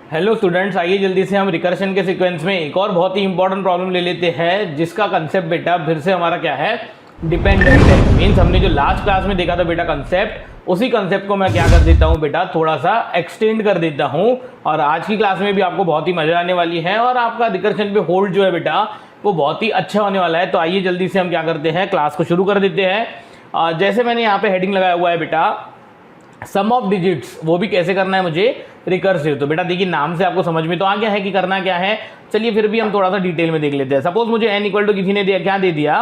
Hello students, आइए जल्दी से हम रिकर्शन के सीक्वेंस में एक और बहुत ही इंपॉर्टेंट प्रॉब्लम ले लेते हैं, जिसका कंसेप्ट बेटा फिर से हमारा क्या है, डिपेंडेंट है। मीन्स हमने जो लास्ट क्लास में देखा था बेटा कंसेप्ट, उसी कंसेप्ट को मैं क्या कर देता हूँ बेटा, थोड़ा सा एक्सटेंड कर देता हूँ। और आज की क्लास में भी आपको बहुत ही मजा आने वाली है और आपका रिकर्शन पे होल्ड जो है बेटा वो बहुत ही अच्छा होने वाला है। तो आइए जल्दी से हम क्या करते हैं, क्लास को शुरू कर देते हैं। जैसे मैंने यहाँ पे हेडिंग लगाया हुआ है बेटा, सम ऑफ डिजिट्स, वो भी कैसे करना है मुझे, रिकर्सिव। तो बेटा देखिए नाम से आपको समझ में तो आ गया है कि करना क्या है। चलिए फिर भी हम थोड़ा सा डिटेल में देख लेते हैं। सपोज मुझे n इक्वल टू किसी ने दिया, क्या दे दिया,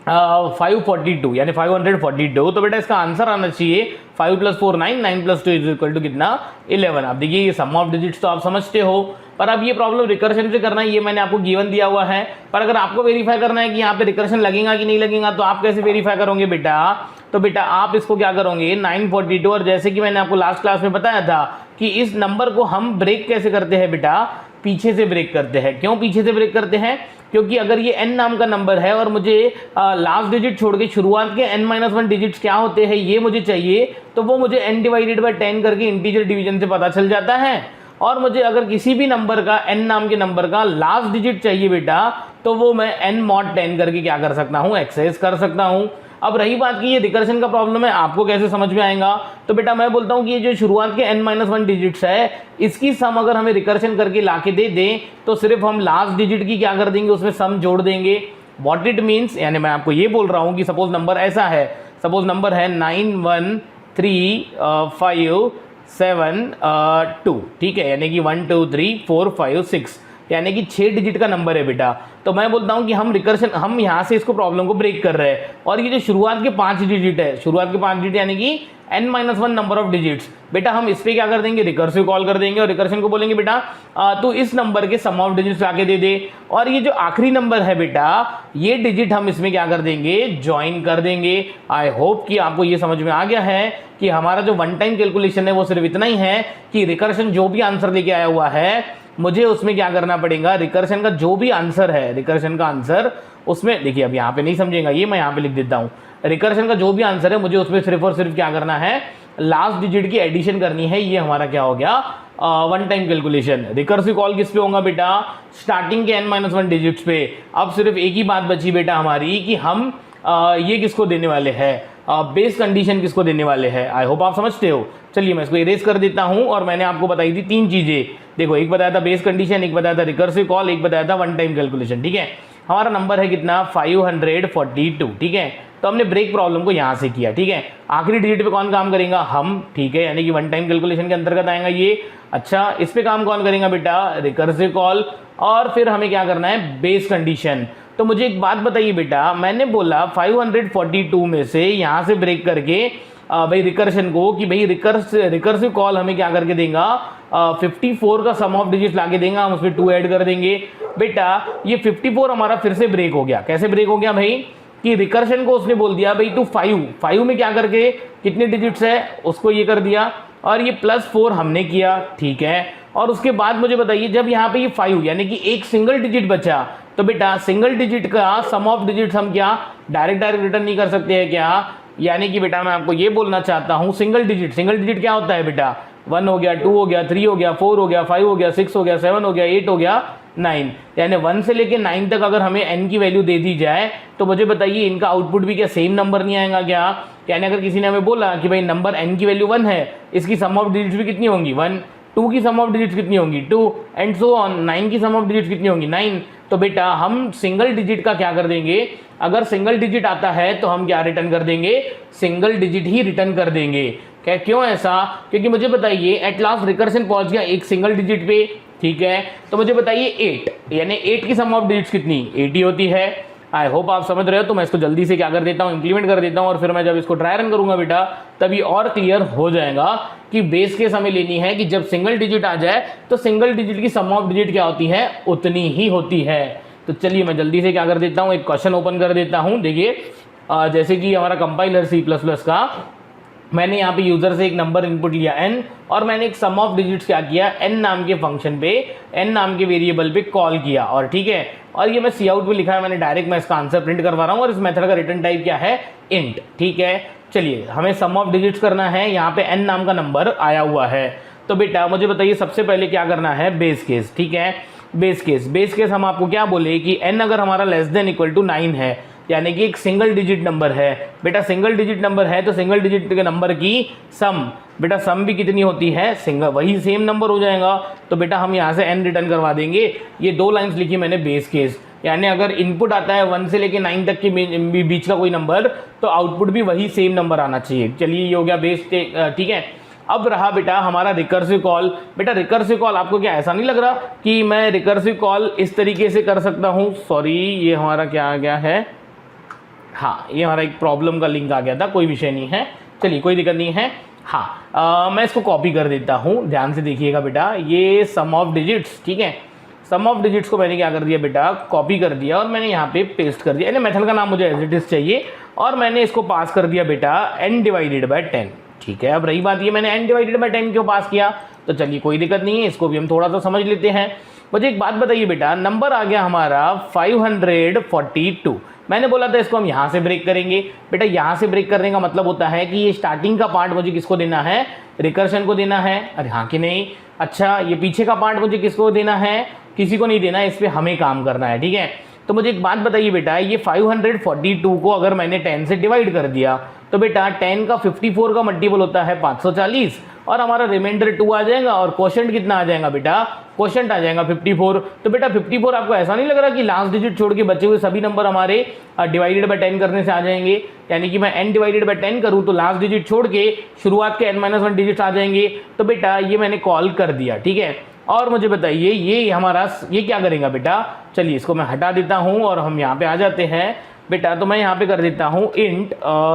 542 यानी 542। तो बेटा इसका आंसर आना चाहिए 5 + 4 9, 9 + 2 इक्वल टू कितना, 11। अब देखिए ये सम ऑफ डिजिट्स तो आप समझते हो, पर अब ये प्रॉब्लम रिकर्शन से करना है, ये मैंने आपको गिवन दिया हुआ है। पर अगर आपको वेरीफाई करना है कि यहाँ पे रिकर्शन लगेगा कि नहीं लगेगा, तो आप कैसे वेरीफाई करोगे बेटा, तो बेटा आप इसको क्या करोगे, 942। और जैसे कि मैंने आपको लास्ट क्लास में बताया था कि इस नंबर को हम ब्रेक कैसे करते हैं बेटा, पीछे से ब्रेक करते हैं। क्यों पीछे से ब्रेक करते हैं, क्योंकि अगर ये n नाम का नंबर है और मुझे लास्ट डिजिट छोड़ के शुरुआत के n-1 डिजिट्स क्या होते हैं ये मुझे चाहिए, तो वो मुझे n/10 करके इंटीजर डिवीजन से पता चल जाता है। और मुझे अगर किसी भी नंबर का, n नाम के नंबर का लास्ट डिजिट चाहिए बेटा, तो वो मैं n-10 करके क्या कर सकता हूँ, एक्सेस कर सकता हूँ। अब रही बात कि ये रिकर्शन का प्रॉब्लम है, आपको कैसे समझ में आएगा, तो बेटा मैं बोलता हूँ कि ये जो शुरुआत के n-1 डिजिट्स है, इसकी सम अगर हमें रिकर्शन करके लाके दे दें, तो सिर्फ हम लास्ट डिजिट की क्या कर देंगे, उसमें सम जोड़ देंगे। व्हाट इट मीन्स, यानी मैं आपको ये बोल रहा हूँ कि सपोज नंबर ऐसा है, सपोज नंबर है 91357 2, ठीक है, यानी कि 1 2 3 4 5 6, यानी कि 6 डिजिट का नंबर है बेटा। तो मैं बोलता हूं कि हम रिकर्शन, हम यहां से इसको प्रॉब्लम को ब्रेक कर रहे हैं। और ये जो शुरुआत के 5 डिजिट है, शुरुआत के 5 डिजिट यानी कि n-1 नंबर ऑफ डिजिट्स, बेटा हम इस पे क्या कर देंगे, रिकर्सिव कॉल कर देंगे और रिकर्शन को बोलेंगे बेटा तो इस नंबर के सम ऑफ डिजिट्स लाके दे दे। और ये जो आखिरी नंबर है बेटा, ये डिजिट हम इसमें क्या कर देंगे, ज्वाइन कर देंगे। आई होप कि आपको ये समझ में आ गया है कि हमारा जो वन टाइम कैलकुलेशन है वो सिर्फ इतना ही है कि रिकर्शन जो भी आंसर लेके आया हुआ है, मुझे उसमें क्या करना पड़ेगा, रिकर्शन का जो भी आंसर है, रिकर्शन का आंसर उसमें, देखिए अब यहाँ पे नहीं समझेगा, ये मैं यहाँ पे लिख देता हूँ, रिकर्शन का जो भी आंसर है मुझे उसमें सिर्फ और सिर्फ क्या करना है, लास्ट डिजिट की एडिशन करनी है। ये हमारा क्या हो गया, one time calculation. Recursive call किस पे होगा बेटा, स्टार्टिंग के n-1 डिजिट्स पे। अब सिर्फ एक ही बात बची बेटा हमारी कि हम ये किसको देने वाले हैं, बेस कंडीशन किसको देने वाले हैं। आई होप आप समझते हो। चलिए मैं इसको इरेज कर देता हूं। और मैंने आपको बताई थी 3 चीजें, देखो एक बताया था बेस कंडीशन, एक बताया था रिकर्सिव कॉल, एक बताया था वन टाइम कैलकुलेशन, ठीक है। हमारा नंबर है कितना, 542, ठीक है। तो हमने ब्रेक प्रॉब्लम को यहां से किया, ठीक है। आखिरी डिजिट पे कौन काम करेगा, हम, ठीक है, यानी कि वन टाइम कैलकुलेशन के अंतर्गत आएगा ये। अच्छा, इस पे काम कौन करेगा बेटा, रिकर्सिव कॉल। और फिर हमें क्या करना है, बेस कंडीशन। तो मुझे एक बात बताइए बेटा, मैंने बोला 542 में से यहां से ब्रेक करके भाई रिकर्शन को, कि भाई रिकर्सिव कॉल हमें क्या करके देगा, 54 का सम ऑफ डिजिट लाके देगा, हम उसमें 2 ऐड कर देंगे। बेटा ये 54 हमारा फिर से ब्रेक हो गया। कैसे ब्रेक हो गया भाई, कि रिकर्शन को उसने बोल दिया भाई तू 5 में क्या करके कितने डिजिट्स है उसको ये कर दिया, और ये +4 हमने किया, ठीक है। और उसके बाद मुझे बताइए, जब यहाँ पे ये 5 यानी कि एक सिंगल डिजिट बचा, तो बेटा सिंगल डिजिट का सम ऑफ डिजिट्स हम क्या डायरेक्ट रिटर्न नहीं कर सकते हैं क्या, यानी कि बेटा मैं आपको ये बोलना चाहता हूं, सिंगल डिजिट क्या होता है बेटा, 1 हो गया, 2 हो गया, 3 हो गया, 4 हो गया, 5 हो गया, 6 हो गया, 7 हो गया, 8 हो गया, 9, यानी 1 से लेके 9 तक अगर हमें n की वैल्यू दे दी जाए, तो मुझे बताइए इनका आउटपुट भी क्या सेम नंबर नहीं आएगा क्या। यानी अगर किसी ने हमें बोला कि भाई नंबर n की वैल्यू 1 है, इसकी सम ऑफ डिजिट्स भी कितनी होंगी, 1, 2 की सम ऑफ डिजिट्स कितनी होंगी, 2, एंड सो ऑन, 9 की सम ऑफ डिजिट्स कितनी होंगी, 9। तो बेटा हम सिंगल डिजिट का क्या कर देंगे, अगर सिंगल डिजिट आता है तो हम क्या रिटर्न कर देंगे, सिंगल डिजिट ही रिटर्न कर देंगे। क्या, क्यों ऐसा, क्योंकि मुझे बताइए एट लास्ट रिकर्शन पहुंच गया एक सिंगल डिजिट पे, ठीक है। तो मुझे बताइए 8, यानी 8 की सम ऑफ डिजिट्स कितनी, 80 होती है। आई होप आप समझ रहे हो। तो मैं इसको जल्दी से क्या कर देता हूँ, इंप्लीमेंट कर देता हूँ, और फिर मैं जब इसको ट्राई रन करूंगा बेटा, तभी और क्लियर हो जाएगा कि बेस केस हमें लेनी है कि जब सिंगल डिजिट आ जाए तो सिंगल डिजिट की सम ऑफ डिजिट क्या होती है, उतनी ही होती है। तो चलिए मैं जल्दी से क्या कर देता हूँ, एक क्वेश्चन ओपन कर देता हूँ। देखिए जैसे कि हमारा कंपाइलर C++ का, मैंने यहाँ पे यूजर से एक नंबर इनपुट लिया n, और मैंने एक सम ऑफ डिजिट्स क्या किया, n नाम के फंक्शन पे, n नाम के वेरिएबल पे कॉल किया, और ठीक है। और ये मैं सी आउट पे लिखा है मैंने, डायरेक्ट मैं इसका आंसर प्रिंट करवा रहा हूँ, और इस मेथड का रिटर्न टाइप क्या है, इंट, ठीक है। चलिए हमें सम ऑफ डिजिट्स करना है, यहाँ पे n नाम का नंबर आया हुआ है। तो बेटा मुझे बताइए सबसे पहले क्या करना है, बेस केस, ठीक है। बेस केस हम आपको क्या बोले कि n अगर हमारा लेस देन इक्वल टू 9 है, यानी कि एक सिंगल डिजिट नंबर है। बेटा सिंगल डिजिट नंबर है तो सिंगल डिजिट के नंबर की सम, बेटा सम भी कितनी होती है, सिंगल, वही सेम नंबर हो जाएगा। तो बेटा हम यहाँ से n रिटर्न करवा देंगे। ये 2 लाइन्स लिखी मैंने बेस केस, यानी अगर इनपुट आता है 1 से लेके 9 तक के बीच का कोई नंबर, तो आउटपुट भी वही सेम नंबर आना चाहिए। चलिए ये हो गया बेस, ठीक है। अब रहा बेटा हमारा रिकर्सिव कॉल। बेटा रिकर्सिव कॉल आपको क्या ऐसा नहीं लग रहा कि मैं रिकर्सिव कॉल इस तरीके से कर सकता हूँ, सॉरी ये हमारा क्या आ गया है, हाँ ये हमारा एक प्रॉब्लम का लिंक आ गया था, कोई विषय नहीं है, चलिए कोई दिक्कत नहीं है। हाँ मैं इसको कॉपी कर देता हूँ, ध्यान से देखिएगा बेटा, ये सम ऑफ डिजिट्स, ठीक है। सम ऑफ डिजिट्स को मैंने क्या कर दिया बेटा, कॉपी कर दिया और मैंने यहाँ पे पेस्ट कर दिया। यानी मेथड का नाम मुझे एज इट इज चाहिए और मैंने इसको पास कर दिया बेटा n डिवाइडेड बाय 10, ठीक है। अब रही बात ये मैंने n डिवाइडेड बाय 10 क्यों पास किया, तो चलिए कोई दिक्कत नहीं है, इसको भी हम थोड़ा सा समझ लेते हैं। मुझे एक बात बताइए बेटा, नंबर आ गया हमारा 542। मैंने बोला था इसको हम यहाँ से ब्रेक करेंगे। बेटा यहाँ से ब्रेक करने का मतलब होता है कि ये स्टार्टिंग का पार्ट मुझे किसको देना है, रिकर्शन को देना है। अरे हाँ कि नहीं, अच्छा ये पीछे का पार्ट मुझे किसको देना है, किसी को नहीं देना है, इस पर हमें काम करना है, ठीक है। तो मुझे एक बात बताइए बेटा, ये 542 को अगर मैंने 10 से डिवाइड कर दिया तो बेटा 10 का 54 का मल्टीपल होता है 540 और हमारा रिमाइंडर 2 आ जाएगा और क्वोशंट कितना आ जाएगा बेटा, क्वोशंट आ जाएगा 54। तो बेटा 54 आपको ऐसा नहीं लग रहा कि लास्ट डिजिट छोड़ के बचे हुए सभी नंबर हमारे डिवाइडेड बाय 10 करने से आ जाएंगे, यानी कि मैं n डिवाइडेड बाय 10 करूँ तो लास्ट डिजिट छोड़ के शुरुआत के n-1 डिजिट्स आ जाएंगे। तो बेटा ये मैंने कॉल कर दिया, ठीक है। और मुझे बताइए ये हमारा ये क्या करेगा बेटा, चलिए इसको मैं हटा देता हूँ और हम यहाँ पे आ जाते हैं बेटा। तो मैं यहाँ पे कर देता हूँ इंट,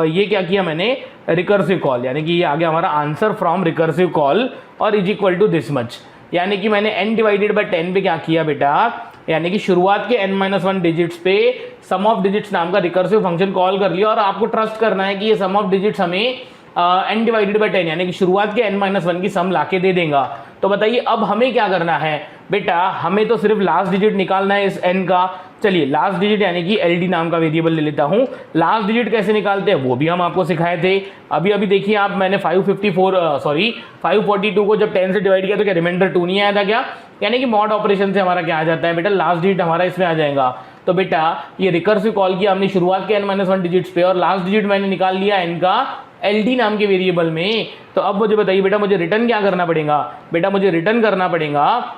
ये क्या किया मैंने, रिकर्सिव कॉल, यानी कि ये आ गया हमारा आंसर फ्रॉम रिकर्सिव कॉल और is equal to this much. यानी कि मैंने n डिवाइडेड बाय 10 पे क्या किया बेटा, यानी कि शुरुआत के n-1 डिजिट्स पे सम ऑफ डिजिट्स नाम का रिकर्सिव फंक्शन कॉल कर लिया और आपको ट्रस्ट करना है कि ये सम ऑफ डिजिट्स हमें n डिवाइडेड बाय 10 यानी कि शुरुआत के n-1 की सम लाके दे देगा। तो बताइए अब हमें क्या करना है बेटा, हमें तो सिर्फ लास्ट डिजिट निकालना है इस n का। चलिए लास्ट डिजिट यानी कि LD नाम का वेरिएबल ले लेता हूँ। लास्ट डिजिट कैसे निकालते हैं वो भी हम आपको सिखाए थे, अभी देखिए आप, मैंने 542 को जब 10 से डिवाइड किया तो क्या रिमाइंडर 2 नहीं आया था क्या, यानी कि मॉड ऑपरेशन से हमारा क्या आ जाता है बेटा, लास्ट डिजिट हमारा इसमें आ जाएगा। तो बेटा ये रिकर्सिव कॉल किया हमने शुरुआत के n-1 डिजिट्स पे और लास्ट डिजिट मैंने निकाल लिया n का LD नाम के वेरिएबल में। तो अब मुझे बताइए बेटा मुझे रिटर्न क्या करना पड़ेगा, बेटा मुझे रिटर्न करना पड़ेगा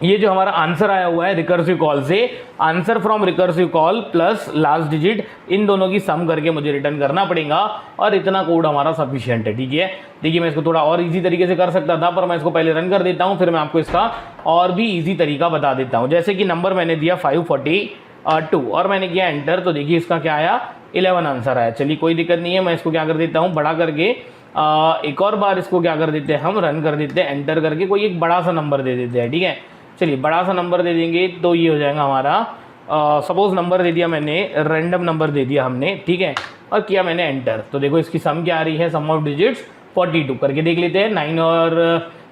ये जो हमारा आंसर आया हुआ है रिकर्सिव कॉल से, answer from recursive call plus last digit, इन दोनों की सम करके मुझे रिटर्न करना पड़ेगा और इतना कोड हमारा सफिशिएंट है, ठीक है। देखिए मैं इसको थोड़ा और इजी तरीके से कर सकता था पर मैं इसको पहले रन कर देता हूँ, फिर मैं आपको इसका और भी इजी तरीका बता देता हूँ। जैसे कि नंबर मैंने दिया 542 और मैंने किया एंटर, तो देखिए इसका क्या आया, 11 आंसर आया। चलिए कोई दिक्कत नहीं है, मैं इसको क्या कर देता हूँ बड़ा करके, एक और बार इसको क्या कर देते हैं हम, रन कर देते हैं एंटर करके, कोई एक बड़ा सा नंबर दे देते हैं, ठीक है। चलिए बड़ा सा नंबर दे देंगे तो ये हो जाएगा हमारा, सपोज नंबर दे दिया मैंने, रैंडम नंबर दे दिया हमने, ठीक है, और किया मैंने एंटर। तो देखो इसकी सम क्या आ रही है, सम ऑफ डिजिट्स 42 करके देख लेते हैं। 9 और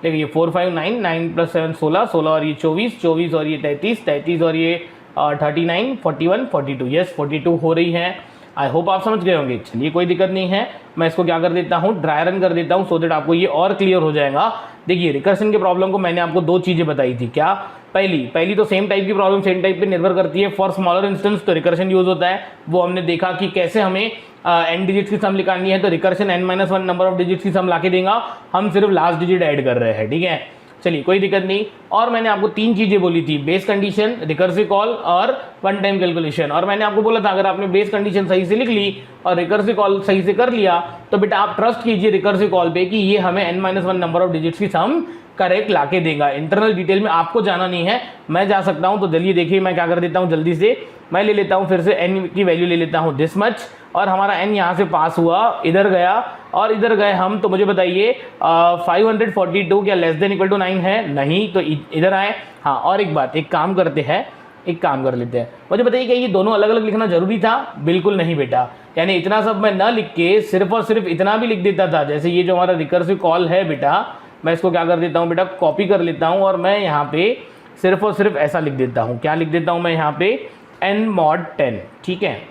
देखिए ये 4 5 9, 9 + 7 16, 16 और ये 24, 24 और ये 33, 33 और ये 39, 41, 42, यस 42 हो रही है। आई होप आप समझ गए होंगे। चलिए कोई दिक्कत नहीं है, मैं इसको क्या कर देता हूँ, ड्राई रन कर देता हूँ सो दैट आपको ये और क्लियर हो जाएगा। देखिए रिकर्शन के प्रॉब्लम को मैंने आपको 2 चीज़ें बताई थी, क्या, पहली तो सेम टाइप की प्रॉब्लम सेम टाइप पे निर्भर करती है। फॉर स्मॉलर इंस्टेंस तो रिकर्शन यूज होता है, वो हमने देखा कि कैसे हमें n डिजिट्स की सम निकालनी है, तो recursion n-1 number of digits की सम लाके देगा, हम सिर्फ लास्ट डिजिट ऐड कर रहे हैं, ठीक है। चलिए कोई दिक्कत नहीं। और मैंने आपको 3 चीज़ें बोली थी, बेस कंडीशन, रिकर्सिव कॉल और वन टाइम कैलकुलेशन। और मैंने आपको बोला था अगर आपने बेस कंडीशन सही से लिख ली और रिकर्सिव कॉल सही से कर लिया तो बेटा आप ट्रस्ट कीजिए रिकर्सिव कॉल पे कि ये हमें n-1 नंबर ऑफ डिजिट्स की सम करेक्ट लाके देगा। इंटरनल डिटेल में आपको जाना नहीं है, मैं जा सकता हूं। तो चलिए देखिए मैं क्या कर देता हूं, जल्दी से मैं ले लेता हूं, फिर से n की वैल्यू ले लेता हूं दिस मच, और हमारा n यहाँ से पास हुआ, इधर गया और इधर गए हम। तो मुझे बताइए 542 क्या लेस देन इक्वल टू 9 है, नहीं, तो इधर आए। हाँ और एक बात, एक काम करते हैं, एक काम कर लेते हैं, मुझे बताइए क्या ये दोनों अलग अलग लिखना जरूरी था, बिल्कुल नहीं बेटा। यानी इतना सब मैं ना लिख के सिर्फ और सिर्फ इतना भी लिख देता था, जैसे ये जो हमारा रिकर्सिव कॉल है बेटा, मैं इसको क्या कर देता हूँ बेटा, कॉपी कर लेता हूँ और मैं यहाँ पे सिर्फ और सिर्फ ऐसा लिख देता हूँ, क्या लिख देता हूँ मैं यहाँ पे n-mod 10, ठीक है,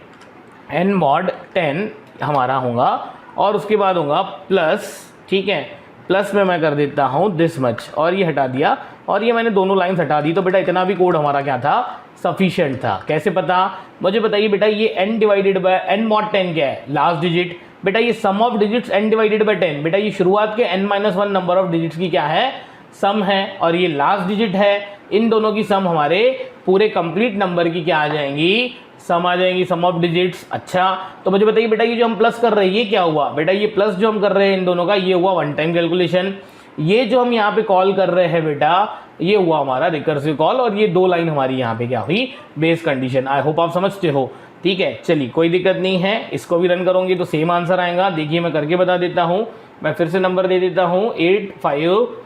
n-mod 10 हमारा होगा और उसके बाद होगा प्लस, ठीक है, प्लस में मैं कर देता हूँ दिस मच, और ये हटा दिया, और ये मैंने दोनों लाइन्स हटा दी। तो बेटा इतना भी कोड हमारा क्या था, सफिशिएंट था। कैसे पता, मुझे बताइए बेटा, ये n divided by n mod 10 क्या है, लास्ट डिजिट। बेटा ये sum of digits n divided by 10, बेटा ये शुरुआत के n-1 नंबर ऑफ डिजिट्स की क्या है, सम है, और ये लास्ट डिजिट है। इन दोनों की सम हमारे पूरे कंप्लीट नंबर की क्या आ जाएंगी, सम आ जाएंगी, सम ऑफ डिजिट्स। अच्छा, तो मुझे बताइए बेटा, ये जो हम प्लस कर रहे हैं ये क्या हुआ, बेटा ये प्लस जो हम कर रहे हैं इन दोनों का, ये हुआ वन टाइम कैलकुलेशन। ये जो हम यहाँ पे कॉल कर रहे हैं बेटा, ये हुआ हमारा रिकर्सिव कॉल, और ये दो लाइन हमारी यहाँ पे क्या हुई, बेस कंडीशन। आई होप आप समझते हो। ठीक है, चलिए कोई दिक्कत नहीं है, इसको भी रन करोगे तो सेम आंसर आएगा। देखिए मैं करके बता देता हूँ, मैं फिर से नंबर दे देता हूँ 8 5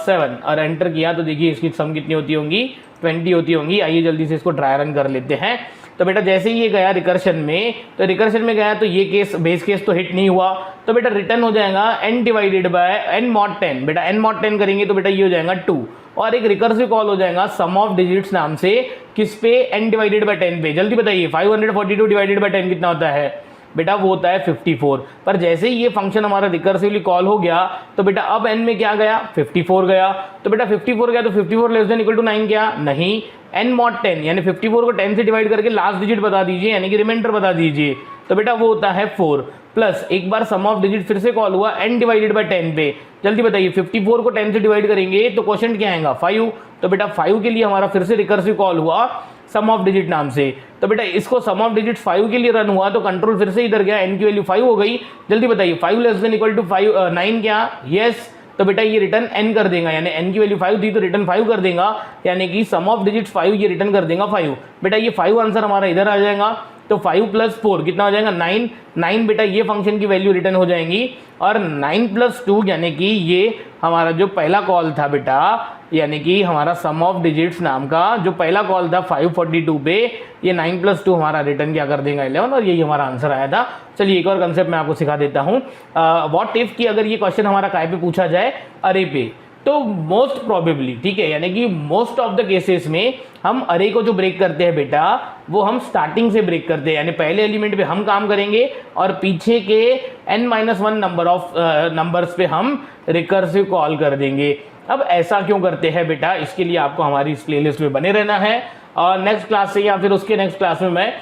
7, और एंटर किया तो देखिए इसकी सम कितनी होती होंगी, 20 होती होंगी। आइए जल्दी से इसको ट्राई रन कर लेते हैं। तो बेटा जैसे ही ये गया रिकर्शन में, तो रिकर्शन में गया तो ये केस, बेस केस तो हिट नहीं हुआ, तो बेटा रिटर्न हो जाएगा n divided by n mod 10। बेटा n मॉड 10 करेंगे तो बेटा ये हो जाएगा 2, और एक रिकर्सिव कॉल हो जाएगा सम ऑफ डिजिट्स नाम से, किस पे, n डिवाइडेड बाय 10 पे। जल्दी बताइए 542 डिवाइडेड बाय 10 कितना होता है, बेटा वो होता है 54। पर जैसे ही ये फंक्शन हमारा रिकर्सिवली कॉल हो गया, तो बेटा अब n में क्या गया, 54 गया। तो बेटा 54 गया तो 54 लेस देन इक्वल टू 9 क्या, नहीं, n मॉड 10 यानी 54 को 10 से डिवाइड करके लास्ट डिजिट बता दीजिए, यानी कि रिमाइंडर बता दीजिए। तो बेटा वो होता है 4, प्लस एक बार सम ऑफ डिजिट फिर से कॉल हुआ n डिवाइडेड बाय 10 पे। जल्दी बताइए 54 को 10 से डिवाइड करेंगे तो क्वोशंट क्या आएगा, 5। तो बेटा 5 के लिए हमारा फिर से रिकर्सिव कॉल हुआ सम ऑफ डिजिट नाम से। तो बेटा इसको सम ऑफ डिजिट 5 के लिए रन हुआ, तो कंट्रोल फिर से इधर गया, n की वैल्यू 5 हो गई। जल्दी बताइए 5 लेस देन इक्वल टू 9 क्या, यस। तो बेटा ये रिटर्न n कर देगा, यानी n की वैल्यू 5 थी तो रिटर्न 5 कर देगा, यानी कि सम ऑफ डिजिट 5 ये रिटर्न कर देगा 5। बेटा ये 5 आंसर हमारा इधर आ जाएगा, तो 5 प्लस 4 कितना हो जाएगा, 9 बेटा ये फंक्शन की वैल्यू रिटर्न हो जाएंगी, और 9 प्लस 2 यानी कि ये हमारा जो पहला कॉल था बेटा, यानी कि हमारा सम ऑफ डिजिट्स नाम का जो पहला कॉल था 542 पे, ये 9 प्लस 2 हमारा रिटर्न क्या कर देगा 11, और यही हमारा आंसर आया था। चलिए एक और कंसेप्ट मैं आपको सिखा देता हूँ। व्हाट इफ की अगर ये क्वेश्चन हमारा काय पे पूछा जाए, अरे पे, तो मोस्ट प्रोबेबली, ठीक है, यानी कि मोस्ट ऑफ द केसेस में हम अरे को जो ब्रेक करते हैं बेटा, वो हम स्टार्टिंग से ब्रेक करते हैं, यानी पहले एलिमेंट पे हम काम करेंगे और पीछे के n-1 नंबर ऑफ नंबर्स पे हम रिकर्सिव कॉल कर देंगे। अब ऐसा क्यों करते हैं बेटा, इसके लिए आपको हमारी इस प्लेलिस्ट में बने रहना है, और नेक्स्ट क्लास से या फिर उसके नेक्स्ट क्लास में मैं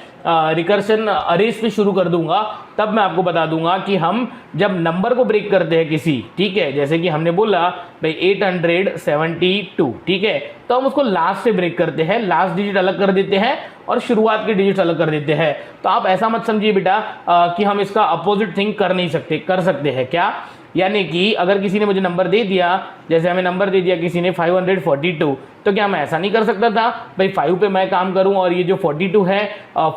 रिकर्शन अरेज पे शुरू कर दूंगा। तब मैं आपको बता दूंगा कि हम जब नंबर को ब्रेक करते हैं किसी, ठीक है, जैसे कि हमने बोला भाई 872, ठीक है, तो हम उसको लास्ट से ब्रेक करते हैं, लास्ट डिजिट अलग कर देते हैं और शुरुआत के डिजिट्स अलग कर देते हैं। तो आप ऐसा मत समझिए बेटा कि हम इसका अपोजिट थिंग कर नहीं सकते, कर सकते हैं क्या, यानी कि अगर किसी ने मुझे नंबर दे दिया, जैसे हमें नंबर दे दिया किसी ने 542, तो क्या मैं ऐसा नहीं कर सकता था भाई 5 पे मैं काम करूं और ये जो 42 है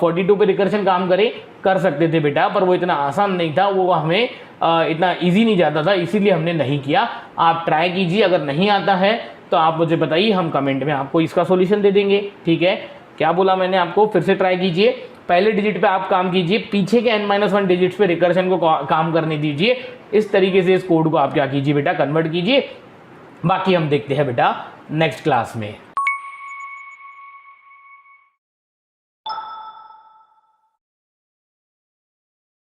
42 पे रिकर्शन काम करे, कर सकते थे बेटा, पर वो इतना आसान नहीं था, वो हमें इतना इजी नहीं जाता था, इसीलिए हमने नहीं किया। आप ट्राई कीजिए, अगर नहीं आता है तो आप मुझे बताइए, हम कमेंट में आपको इसका सोल्यूशन दे देंगे। ठीक है, क्या बोला मैंने आपको, फिर से ट्राई कीजिए, पहले डिजिट पे आप काम कीजिए, पीछे के n-1 डिजिट्स पे रिकर्शन को काम करने दीजिए। इस तरीके से इस कोड को आप क्या कीजिए बेटा, कन्वर्ट कीजिए। बाकी हम देखते हैं बेटा नेक्स्ट क्लास में।